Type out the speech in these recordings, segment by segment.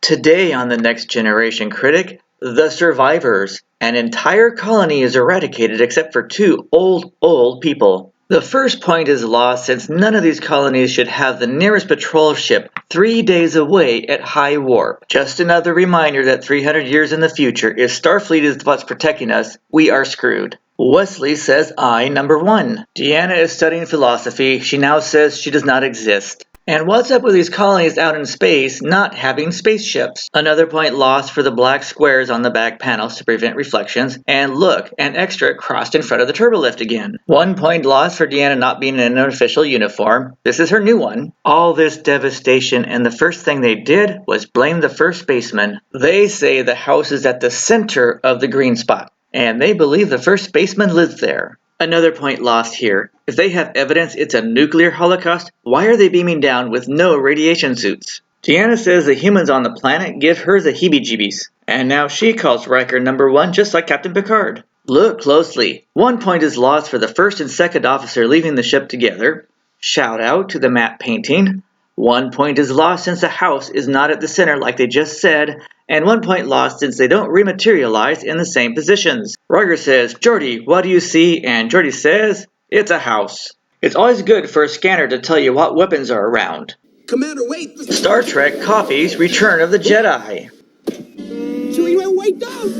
Today on the Next Generation Critic, the survivors. An entire colony is eradicated except for two old people. The first point is lost since none of these colonies should have the nearest patrol ship 3 days away at high warp. Just another reminder that 300 years in the future, if Starfleet is what's protecting us, we are screwed. Wesley says I, number 1. Deanna is studying philosophy. She now says she does not exist. And what's up with these colonies out in space not having spaceships? Another point lost for the black squares on the back panels to prevent reflections. And look, an extra crossed in front of the turbolift again. 1 point lost for Deanna not being in an official uniform. This is her new one. All this devastation, and the first thing they did was blame the first baseman. They say the house is at the center of the green spot, and they believe the first baseman lives there. Another point lost here. If they have evidence it's a nuclear holocaust, why are they beaming down with no radiation suits? Deanna says the humans on the planet give her the heebie-jeebies. And now she calls Riker number 1 just like Captain Picard. Look closely. 1 point is lost for the first and second officer leaving the ship together. Shout out to the map painting. 1 point is lost since the house is not at the center like they just said, and 1 point lost since they don't rematerialize in the same positions. Riker says, "Geordi, what do you see?" And Geordi says, "It's a house." It's always good for a scanner to tell you what weapons are around. Commander, wait! Star Trek copies Return of the Jedi. Chewie, wait down!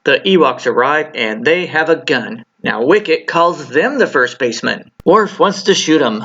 The Ewoks arrive and they have a gun. Now Wicket calls them the first baseman. Worf wants to shoot him.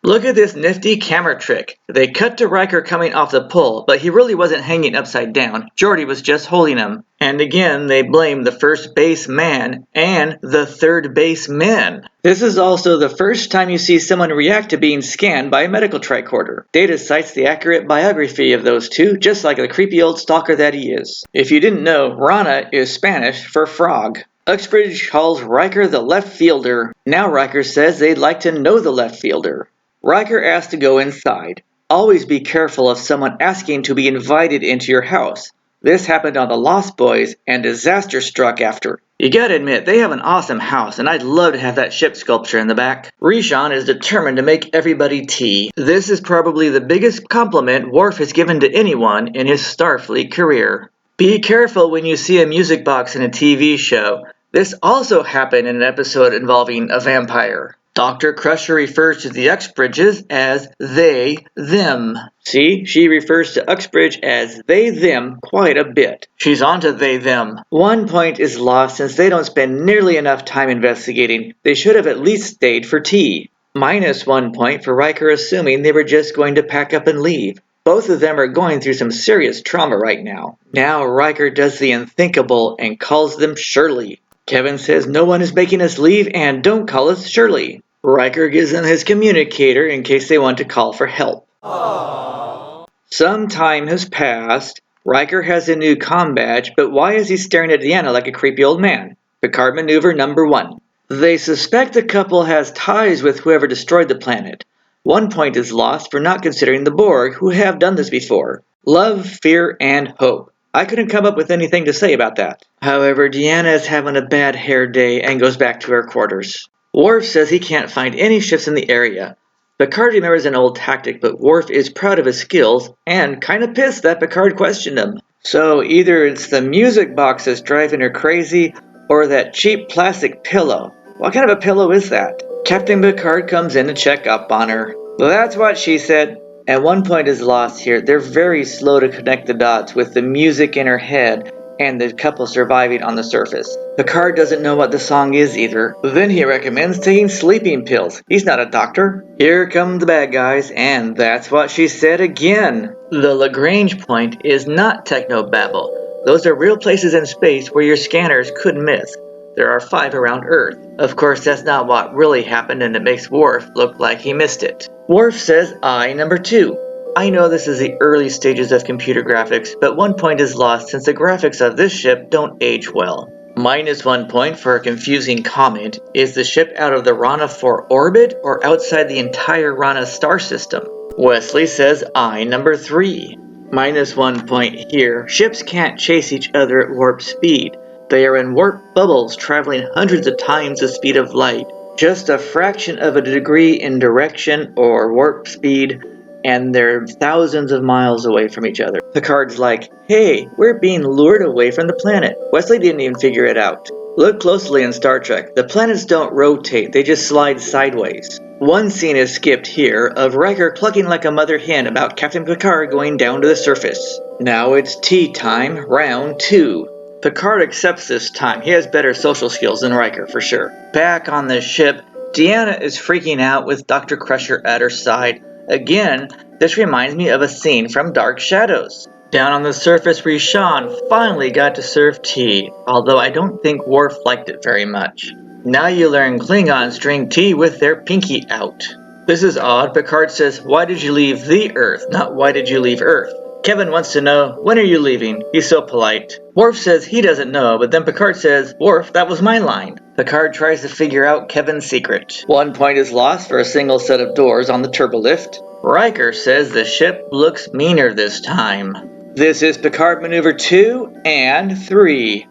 Look at this nifty camera trick. They cut to Riker coming off the pole, but he really wasn't hanging upside down. Geordi was just holding him. And again, they blame the first base man and the third base men. This is also the first time you see someone react to being scanned by a medical tricorder. Data cites the accurate biography of those two, just like the creepy old stalker that he is. If you didn't know, Rana is Spanish for frog. Uxbridge calls Riker the left fielder. Now Riker says they'd like to know the left fielder. Riker asks to go inside. Always be careful of someone asking to be invited into your house. This happened on the Lost Boys, and disaster struck after. You gotta admit, they have an awesome house, and I'd love to have that ship sculpture in the back. Rishon is determined to make everybody tea. This is probably the biggest compliment Worf has given to anyone in his Starfleet career. Be careful when you see a music box in a TV show. This also happened in an episode involving a vampire. Dr. Crusher refers to the Uxbridges as they, them. See, she refers to Uxbridge as they, them quite a bit. She's onto they, them. 1 point is lost since they don't spend nearly enough time investigating. They should have at least stayed for tea. Minus 1 point for Riker assuming they were just going to pack up and leave. Both of them are going through some serious trauma right now. Now Riker does the unthinkable and calls them Shirley. Kevin says no one is making us leave and don't call us Shirley. Riker gives them his communicator in case they want to call for help. Aww. Some time has passed. Riker has a new comm badge, but why is he staring at Deanna like a creepy old man? Picard maneuver number 1. They suspect the couple has ties with whoever destroyed the planet. 1 point is lost for not considering the Borg, who have done this before. Love, fear, and hope. I couldn't come up with anything to say about that. However, Deanna is having a bad hair day and goes back to her quarters. Worf says he can't find any ships in the area. Picard remembers an old tactic, but Worf is proud of his skills and kinda pissed that Picard questioned him. So either it's the music box that's driving her crazy, or that cheap plastic pillow. What kind of a pillow is that? Captain Picard comes in to check up on her. Well, that's what she said. And 1 point is lost here. They're very slow to connect the dots with the music in her head and the couple surviving on the surface. Picard doesn't know what the song is either. Then he recommends taking sleeping pills. He's not a doctor. Here come the bad guys, and that's what she said again. The Lagrange point is not technobabble. Those are real places in space where your scanners could miss. There are 5 around Earth. Of course, that's not what really happened, and it makes Worf look like he missed it. Worf says I, number 2. I know this is the early stages of computer graphics, but 1 point is lost since the graphics of this ship don't age well. Minus 1 point for a confusing comment. Is the ship out of the Rana 4 orbit or outside the entire Rana star system? Wesley says I, number 3. Minus 1 point here. Ships can't chase each other at warp speed. They are in warp bubbles traveling hundreds of times the speed of light. Just a fraction of a degree in direction or warp speed and they're thousands of miles away from each other. Picard's like, hey, we're being lured away from the planet. Wesley didn't even figure it out. Look closely in Star Trek. The planets don't rotate, they just slide sideways. One scene is skipped here of Riker clucking like a mother hen about Captain Picard going down to the surface. Now it's tea time, round 2. Picard accepts this time. He has better social skills than Riker for sure. Back on the ship, Deanna is freaking out with Dr. Crusher at her side. Again, this reminds me of a scene from Dark Shadows. Down on the surface, Rishon finally got to serve tea, although I don't think Worf liked it very much. Now you learn Klingons drink tea with their pinky out. This is odd. Picard says, why did you leave the Earth, not why did you leave Earth? Kevin wants to know, when are you leaving? He's so polite. Worf says he doesn't know, but then Picard says, Worf, that was my line. Picard tries to figure out Kevin's secret. 1 point is lost for a single set of doors on the turbolift. Riker says the ship looks meaner this time. This is Picard maneuver 2 and 3.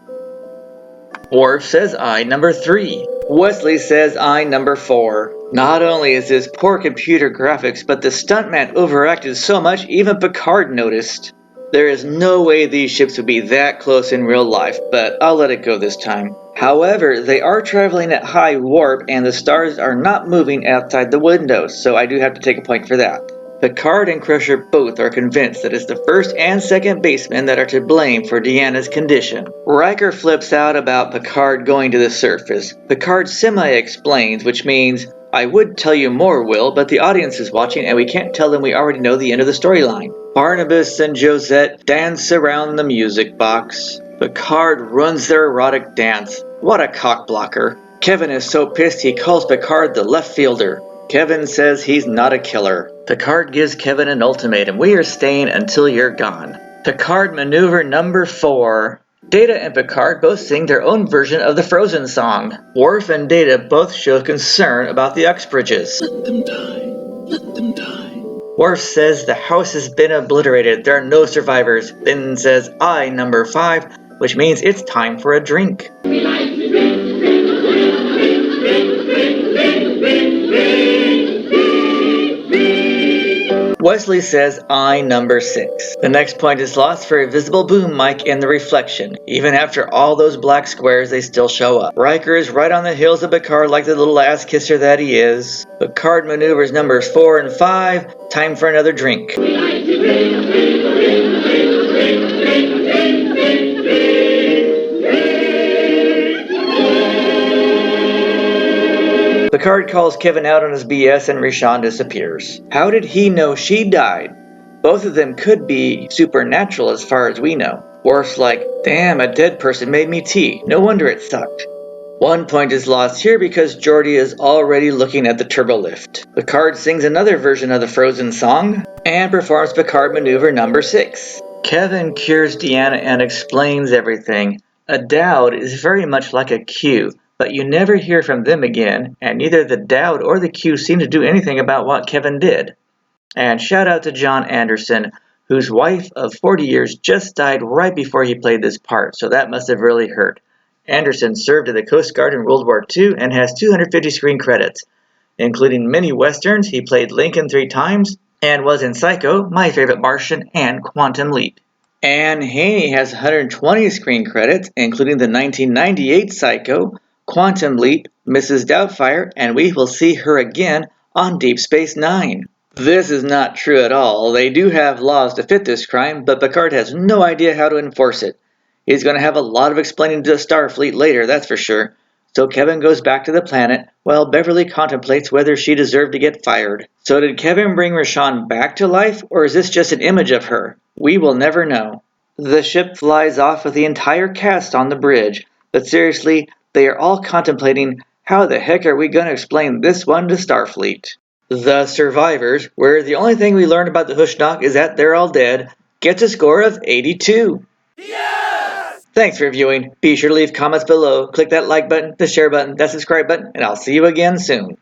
Worf says I number 3. Wesley says I number 4. Not only is this poor computer graphics, but the stuntman overacted so much even Picard noticed. There is no way these ships would be that close in real life, but I'll let it go this time. However, they are traveling at high warp and the stars are not moving outside the windows, so I do have to take a point for that. Picard and Crusher both are convinced that it's the first and second baseman that are to blame for Deanna's condition. Riker flips out about Picard going to the surface. Picard semi-explains, which means, I would tell you more, Will, but the audience is watching and we can't tell them we already know the end of the storyline. Barnabas and Josette dance around the music box. Picard runs their erotic dance. What a cockblocker. Kevin is so pissed he calls Picard the left fielder. Kevin says he's not a killer. Picard gives Kevin an ultimatum. We are staying until you're gone. Picard maneuver number 4. Data and Picard both sing their own version of the Frozen song. Worf and Data both show concern about the Uxbridges. Let them die. Let them die. Worf says the house has been obliterated. There are no survivors. Then says I number 5, which means it's time for a drink. Wesley says I number 6. The next point is lost for a visible boom mic in the reflection. Even after all those black squares, they still show up. Riker is right on the heels of Picard like the little ass kisser that he is. Picard maneuvers numbers 4 and 5. Time for another drink. Picard calls Kevin out on his BS and Rishon disappears. How did he know she died? Both of them could be supernatural as far as we know. Worf's like, damn, a dead person made me tea. No wonder it sucked. 1 point is lost here because Geordi is already looking at the turbolift. Picard sings another version of the Frozen song and performs Picard maneuver number 6. Kevin cures Deanna and explains everything. A Dowd is very much like a Q, but you never hear from them again, and neither the Dowd or the Q seem to do anything about what Kevin did. And shout out to John Anderson, whose wife of 40 years just died right before he played this part, so that must have really hurt. Anderson served in the Coast Guard in World War II and has 250 screen credits, including many westerns. He played Lincoln 3 times and was in Psycho, My Favorite Martian, and Quantum Leap. Anne Haney has 120 screen credits, including the 1998 Psycho, Quantum Leap, Mrs. Doubtfire, and we will see her again on Deep Space Nine. This is not true at all. They do have laws to fit this crime, but Picard has no idea how to enforce it. He's going to have a lot of explaining to the Starfleet later, that's for sure. So Kevin goes back to the planet while Beverly contemplates whether she deserved to get fired. So did Kevin bring Rishon back to life, or is this just an image of her? We will never know. The ship flies off with the entire cast on the bridge, but seriously, they are all contemplating how the heck are we going to explain this one to Starfleet. The survivors, where the only thing we learn about the Hushnok is that they're all dead, gets a score of 82. Yes! Thanks for viewing. Be sure to leave comments below, click that like button, the share button, that subscribe button, and I'll see you again soon.